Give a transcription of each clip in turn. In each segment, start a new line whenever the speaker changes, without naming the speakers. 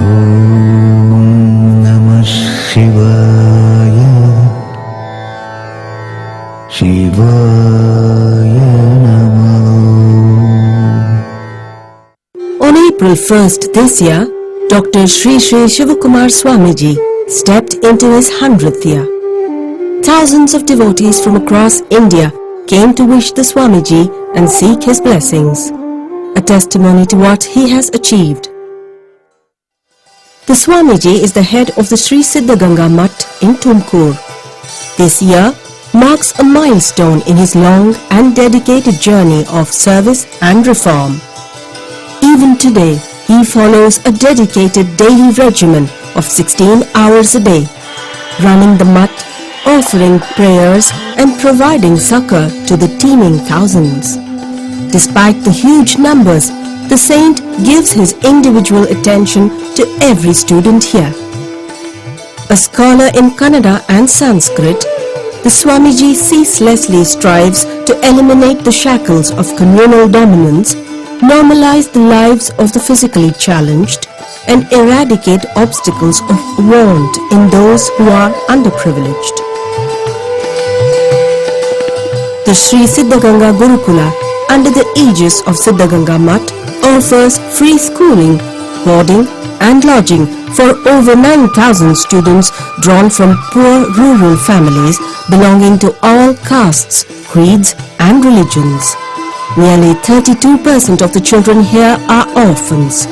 Om Namah Shivaya. Shivaya Namah.
On April 1st this year, Dr. Sri Sri Shivakumar Swamiji stepped into his 100th year. Thousands of devotees from across India came to wish the Swamiji and seek his blessings, a testimony to what he has achieved. The Swamiji is the head of the Sri Siddaganga Mutt in Tumkur. This year marks a milestone in his long and dedicated journey of service and reform. Even today, he follows a dedicated daily regimen of 16 hours a day, running the mutt, offering prayers and providing succor to the teeming thousands. Despite the huge numbers, the saint gives his individual attention to every student here. A scholar in Kannada and Sanskrit, the Swamiji ceaselessly strives to eliminate the shackles of communal dominance, normalize the lives of the physically challenged, and eradicate obstacles of want in those who are underprivileged. The Sri Siddaganga Gurukula, under the aegis of Siddaganga Mutt, offers free schooling, boarding and lodging for over 9,000 students drawn from poor rural families belonging to all castes, creeds and religions. Nearly 32% of the children here are orphans.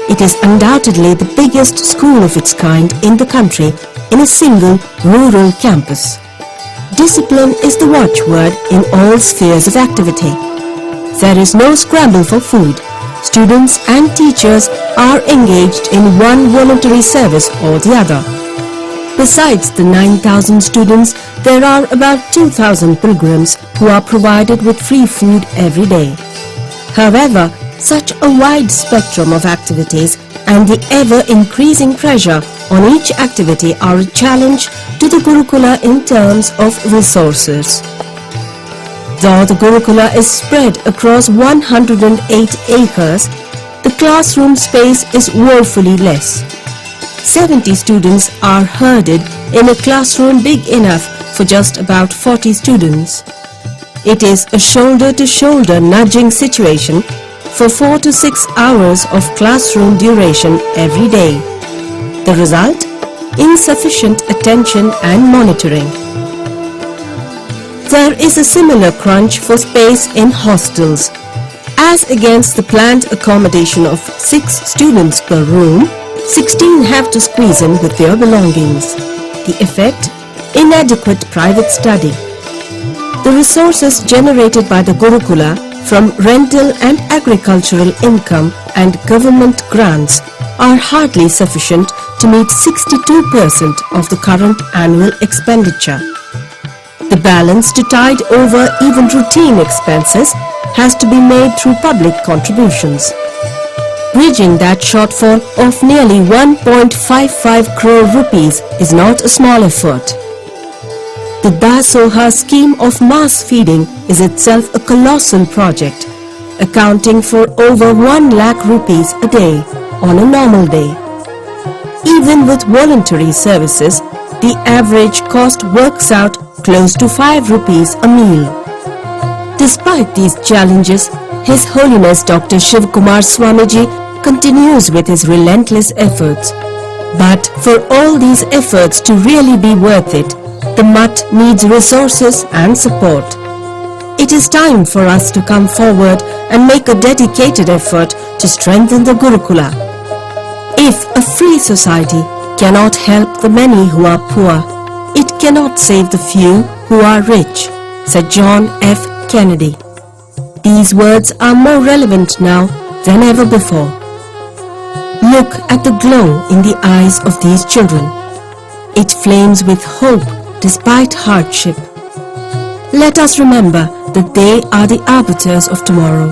It is undoubtedly the biggest school of its kind in the country in a single rural campus. Discipline is the watchword in all spheres of activity. There is no scramble for food. Students and teachers are engaged in one voluntary service or the other. Besides the 9,000 students, there are about 2,000 pilgrims who are provided with free food every day. However, such a wide spectrum of activities and the ever-increasing pressure on each activity are a challenge to the Gurukula in terms of resources. Though the Gurukula is spread across 108 acres, the classroom space is woefully less. 70 students are herded in a classroom big enough for just about 40 students. It is a shoulder-to-shoulder nudging situation for 4 to 6 hours of classroom duration every day. The result? Insufficient attention and monitoring. There is a similar crunch for space in hostels. As against the planned accommodation of 6 students per room, 16 have to squeeze in with their belongings. The effect? Inadequate private study. The resources generated by the Gurukula from rental and agricultural income and government grants are hardly sufficient to meet 62% of the current annual expenditure. The balance to tide over even routine expenses has to be made through public contributions. Bridging that shortfall of nearly 1.55 crore rupees is not a small effort. The Dasoha scheme of mass feeding is itself a colossal project, accounting for over 1 lakh rupees a day on a normal day. Even with voluntary services, the average cost works out close to 5 rupees a meal. Despite these challenges, His Holiness Dr. Shivakumar Swamiji continues with his relentless efforts. But for all these efforts to really be worth it, the mutt needs resources and support. It is time for us to come forward and make a dedicated effort to strengthen the Gurukula. If a free society cannot help the many who are poor, it cannot save the few who are rich, said John F. Kennedy. These words are more relevant now than ever before. Look at the glow in the eyes of these children. It flames with hope despite hardship. Let us remember that they are the arbiters of tomorrow.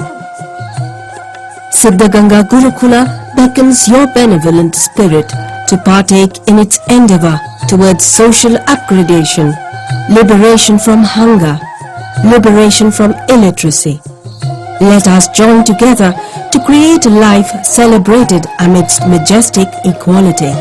Siddaganga Gurukula beckons your benevolent spirit to partake in its endeavor towards social upgradation, liberation from hunger, liberation from illiteracy. Let us join together to create a life celebrated amidst majestic equality.